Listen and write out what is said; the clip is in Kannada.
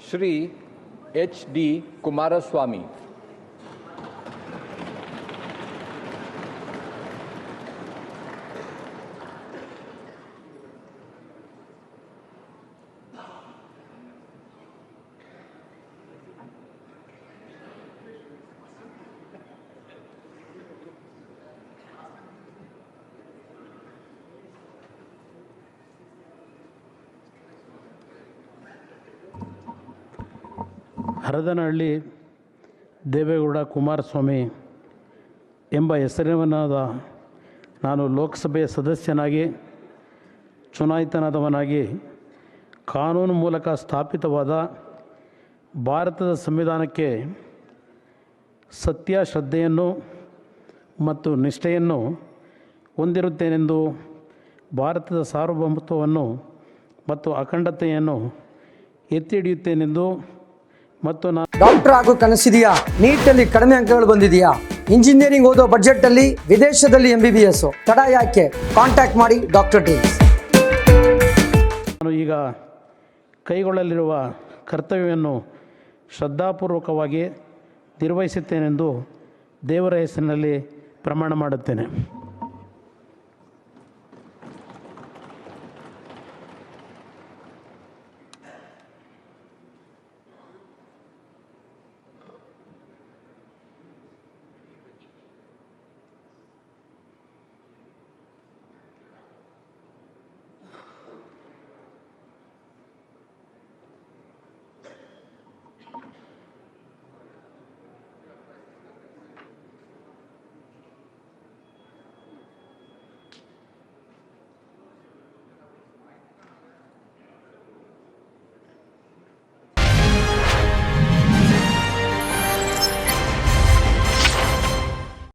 ಶ್ರೀ ಎಚ್.ಡಿ. ಕುಮಾರಸ್ವಾಮಿ. ಹರದನಹಳ್ಳಿ ದೇವೇಗೌಡ ಕುಮಾರಸ್ವಾಮಿ ಎಂಬ ಹೆಸರಿನವನಾದ ನಾನು ಲೋಕಸಭೆಯ ಸದಸ್ಯನಾಗಿ ಚುನಾಯಿತನಾದವನಾಗಿ ಕಾನೂನು ಮೂಲಕ ಸ್ಥಾಪಿತವಾದ ಭಾರತದ ಸಂವಿಧಾನಕ್ಕೆ ಸತ್ಯ, ಶ್ರದ್ಧೆಯನ್ನು ಮತ್ತು ನಿಷ್ಠೆಯನ್ನು ಹೊಂದಿರುತ್ತೇನೆಂದು ಭಾರತದ ಸಾರ್ವಭೌಮತ್ವವನ್ನು ಮತ್ತು ಅಖಂಡತೆಯನ್ನು ಎತ್ತಿ ಹಿಡಿಯುತ್ತೇನೆಂದು ಮತ್ತು ಡಾಕ್ಟರ್ ಆಗೋ ಕನಸಿದೆಯಾ? ನೀಟಲ್ಲಿ ಕಡಿಮೆ ಅಂಕಗಳು ಬಂದಿದೆಯಾ? ಇಂಜಿನಿಯರಿಂಗ್ ಓದೋ ಬಜೆಟಲ್ಲಿ ವಿದೇಶದಲ್ಲಿ MBBS ತಡ ಯಾಕೆ? ಕಾಂಟ್ಯಾಕ್ಟ್ ಮಾಡಿ ಡಾಕ್ಟರ್ ಡ್ರೀಮ್ಸ್. ನಾನು ಈಗ ಕೈಗೊಳ್ಳಲಿರುವ ಕರ್ತವ್ಯವನ್ನು ಶ್ರದ್ಧಾಪೂರ್ವಕವಾಗಿ ನಿರ್ವಹಿಸುತ್ತೇನೆಂದು ದೇವರ ಹೆಸರಿನಲ್ಲಿ ಪ್ರಮಾಣ ಮಾಡುತ್ತೇನೆ.